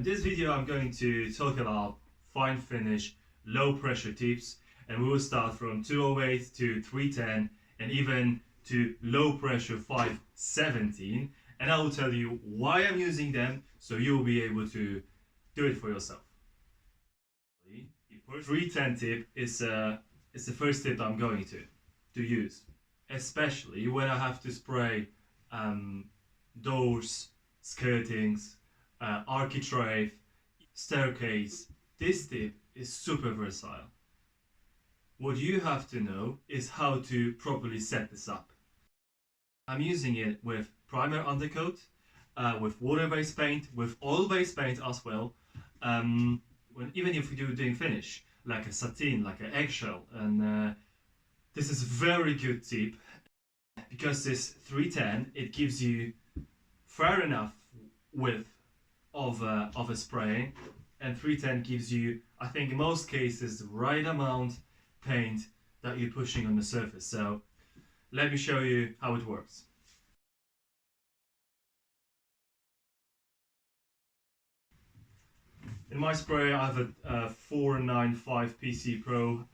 In this video I'm going to talk about fine finish low pressure tips, and we will start from 208 to 310 and even to low pressure 517, and I will tell you why I'm using them so you'll be able to do it for yourself. The 310 tip is the first tip I'm going to use, especially when I have to spray doors, skirtings, architrave, staircase. This tip is super versatile. What you have to know is how to properly set this up. I'm using it with primer undercoat, with water-based paint, with oil-based paint as well. Even if you're doing finish, like a satin, like an eggshell, and this is a very good tip because this 310, it gives you fair enough width of a spraying, and 310 gives you, I think in most cases, the right amount paint that you're pushing on the surface. So let me show you how it works. In my spray I have a 495 PC Pro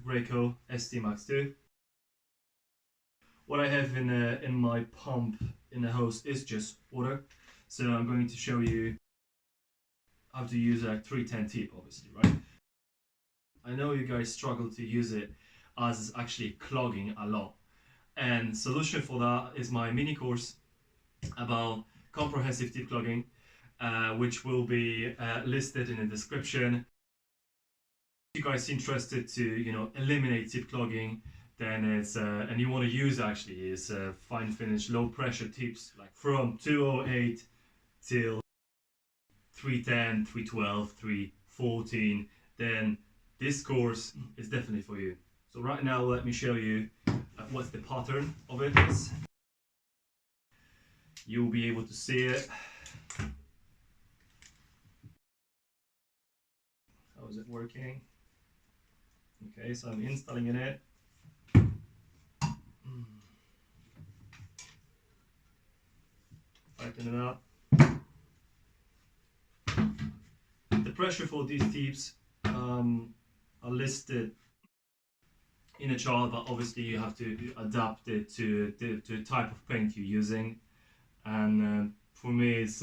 Graco ST Max 2. What I have in my pump in the hose is just water. So I'm going to show you how to use a 310 tip, obviously, right? I know you guys struggle to use it as it's actually clogging a lot. And solution for that is my mini course about comprehensive tip clogging, which will be listed in the description. If you guys interested to eliminate tip clogging, then it's and you want to use actually is fine finish low pressure tips, like from 208 till 310, 312, 314, then this course is definitely for you. So right now let me show you what the pattern of it is. You'll be able to see it. How is it working? Okay, so I'm installing in it. Tighten it up. The pressure for these tips are listed in a chart, but obviously you have to adapt it to the type of paint you're using. And for me, it's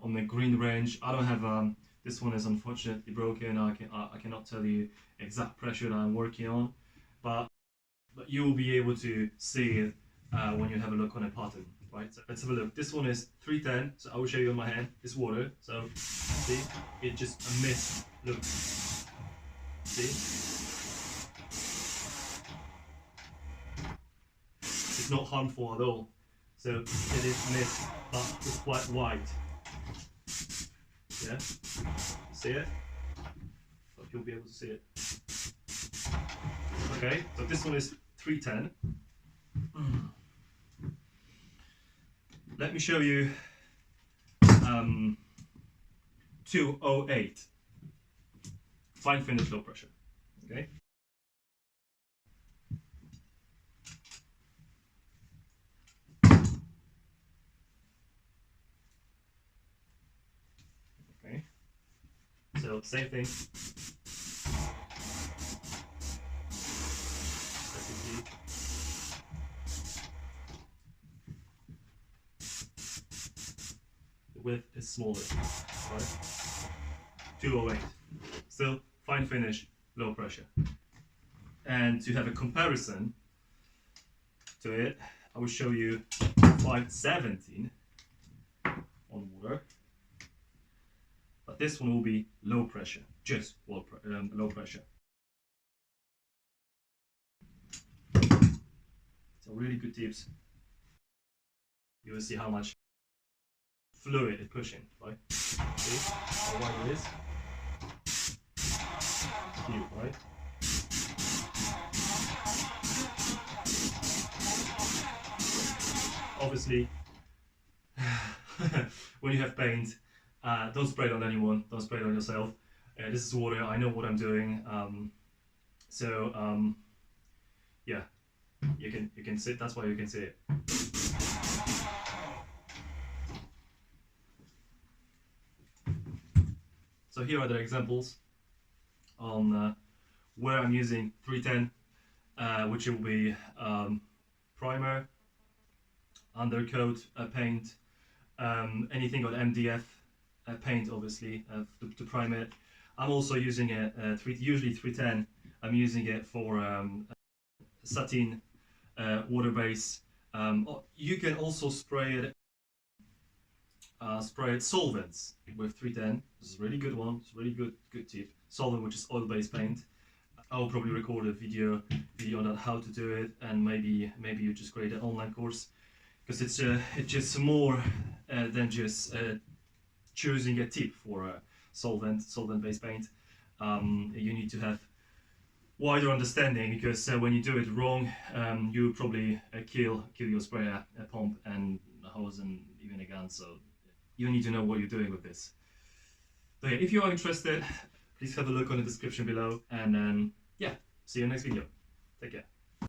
on the green range. I don't have this one is unfortunately broken. I cannot tell you exact pressure that I'm working on, but you will be able to see it when you have a look on a pattern. Right, so let's have a look. This one is 310, so I will show you on my hand. It's water, so see, it just a mist. Look, see, it's not harmful at all. So it is mist, but it's quite white. Yeah, see it? Hope you'll be able to see it. Okay, so this one is 310. Let me show you 208 fine finish low pressure. Okay. Okay. So same thing. Width is smaller, right? 208. Still fine finish, low pressure. And to have a comparison to it, I will show you 517 on water. But this one will be low pressure, just low pressure. So really good tips. You will see how much fluid is pushing, right? See how wide it is? Cute, right? Obviously, when you have paint, don't spray it on anyone, don't spray it on yourself. This is water, I know what I'm doing. Yeah, you can see, that's why you can see it. So here are the examples on where I'm using 310, which will be primer, undercoat paint, anything on MDF paint, obviously, to prime it. I'm also using it, usually 310, I'm using it for satin water base. You can also spray it solvents with 310. This is a really good one. It's a really good tip. Solvent, which is oil-based paint. I'll probably record a video on that, how to do it, and maybe you just create an online course, because it's just more than just choosing a tip for a solvent-based paint. You need to have wider understanding, because when you do it wrong, you probably kill your sprayer, a pump, and a hose, and even a gun. So you need to know what you're doing with this. So yeah, if you are interested, please have a look on the description below, and yeah, see you in the next video. Take care.